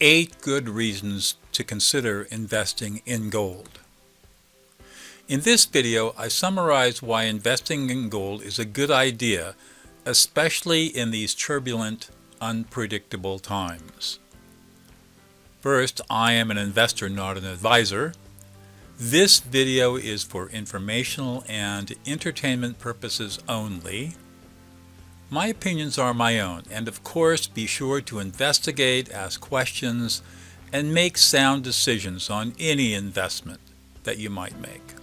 8 good reasons to consider investing in gold. In this video, I summarize why investing in gold is a good idea, especially in these turbulent, unpredictable times. First, I am an investor, not an advisor. This video is for informational and entertainment purposes only. My opinions are my own, and of course, be sure to investigate, ask questions, and make sound decisions on any investment that you might make.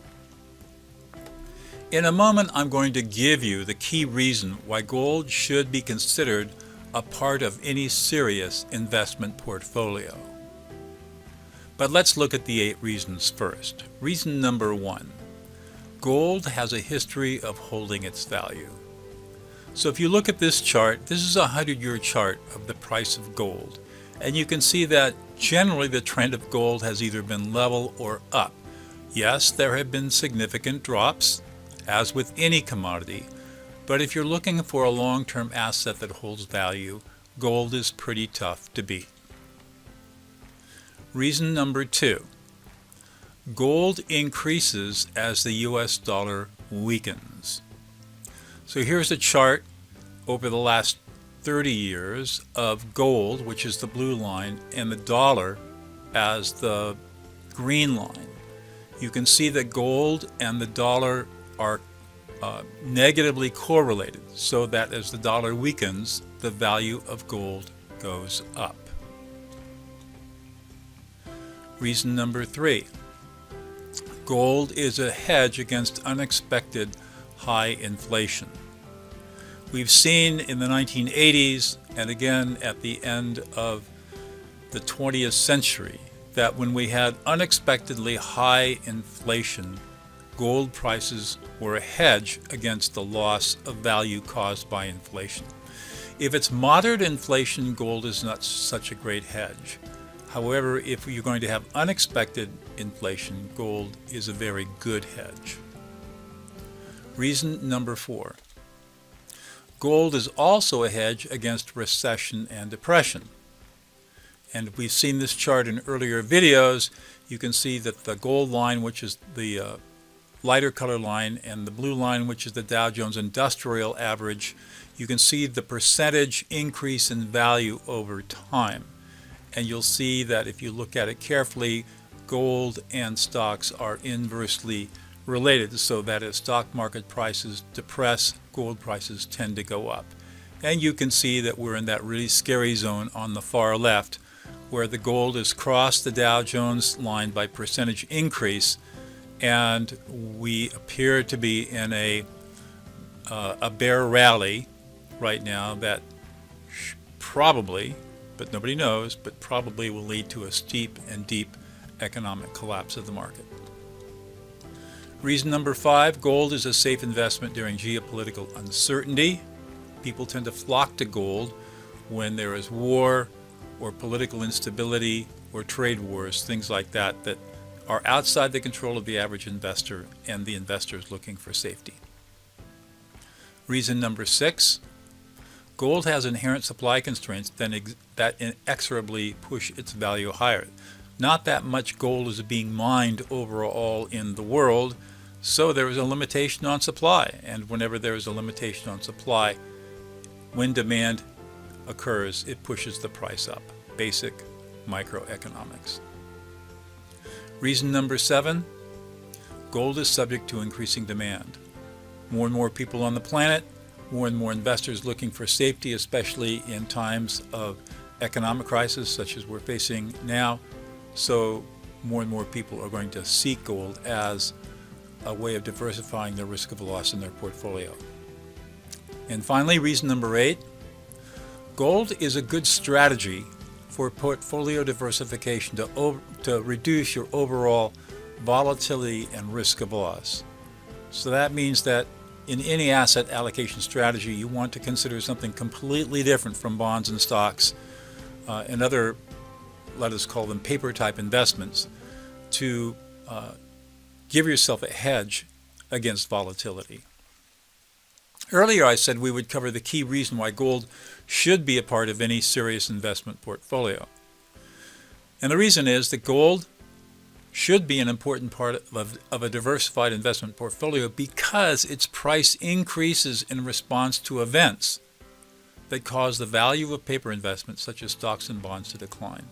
In a moment, I'm going to give you the key reason why gold should be considered a part of any serious investment portfolio. But let's look at the 8 reasons first. Reason number 1. Gold has a history of holding its value. So if you look at this chart, this is a 100-year chart of the price of gold. And you can see that generally the trend of gold has either been level or up. Yes, there have been significant drops, as with any commodity. But if you're looking for a long-term asset that holds value, gold is pretty tough to beat. Reason number 2. Gold increases as the US dollar weakens. So here's a chart over the last 30 years of gold, which is the blue line, and the dollar as the green line. You can see that gold and the dollar are negatively correlated, so that as the dollar weakens, the value of gold goes up. Reason number 3. Gold is a hedge against unexpected high inflation. We've seen in the 1980s and again at the end of the 20th century that when we had unexpectedly high inflation, gold prices were a hedge against the loss of value caused by inflation. If it's moderate inflation, gold is not such a great hedge. However, if you're going to have unexpected inflation, gold is a very good hedge. Reason number 4. Gold is also a hedge against recession and depression. And we've seen this chart in earlier videos. You can see that the gold line, which is the lighter color line, and the blue line, which is the Dow Jones Industrial Average, you can see the percentage increase in value over time. And you'll see that if you look at it carefully, gold and stocks are inversely related, so that as stock market prices depress, gold prices tend to go up. And you can see that we're in that really scary zone on the far left, where the gold has crossed the Dow Jones line by percentage increase, and we appear to be in a bear rally right now that probably, but nobody knows, but probably will lead to a steep and deep economic collapse of the market. Reason number 5, gold is a safe investment during geopolitical uncertainty. People tend to flock to gold when there is war or political instability or trade wars, things like that, that are outside the control of the average investor and the investors looking for safety. Reason number 6, gold has inherent supply constraints that inexorably push its value higher. Not that much gold is being mined overall in the world, so there is a limitation on supply. And whenever there is a limitation on supply, when demand occurs, it pushes the price up. Basic microeconomics. Reason number 7, gold is subject to increasing demand. More and more people on the planet, more and more investors looking for safety, especially in times of economic crisis such as we're facing now. So more and more people are going to seek gold as a way of diversifying the risk of loss in their portfolio. And finally, reason number 8, gold is a good strategy for portfolio diversification to reduce your overall volatility and risk of loss. So that means that in any asset allocation strategy, you want to consider something completely different from bonds and stocks and other, let us call them paper type investments, to give yourself a hedge against volatility. Earlier I said we would cover the key reason why gold should be a part of any serious investment portfolio. And the reason is that gold should be an important part of a diversified investment portfolio because its price increases in response to events that cause the value of paper investments such as stocks and bonds to decline.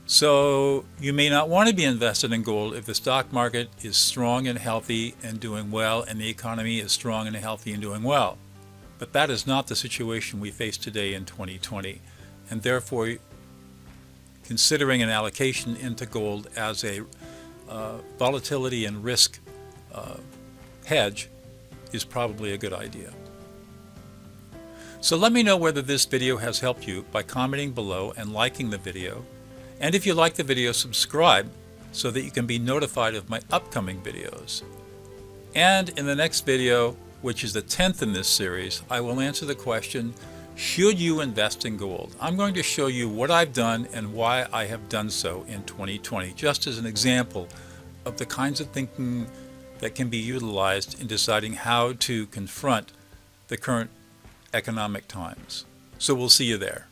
So you may not want to be invested in gold if the stock market is strong and healthy and doing well and the economy is strong and healthy and doing well. But that is not the situation we face today in 2020. And therefore, considering an allocation into gold as a volatility and risk hedge is probably a good idea. So let me know whether this video has helped you by commenting below and liking the video. And if you like the video, subscribe so that you can be notified of my upcoming videos. And in the next video, which is the 10th in this series, I will answer the question, should you invest in gold? I'm going to show you what I've done and why I have done so in 2020, just as an example of the kinds of thinking that can be utilized in deciding how to confront the current economic times. So we'll see you there.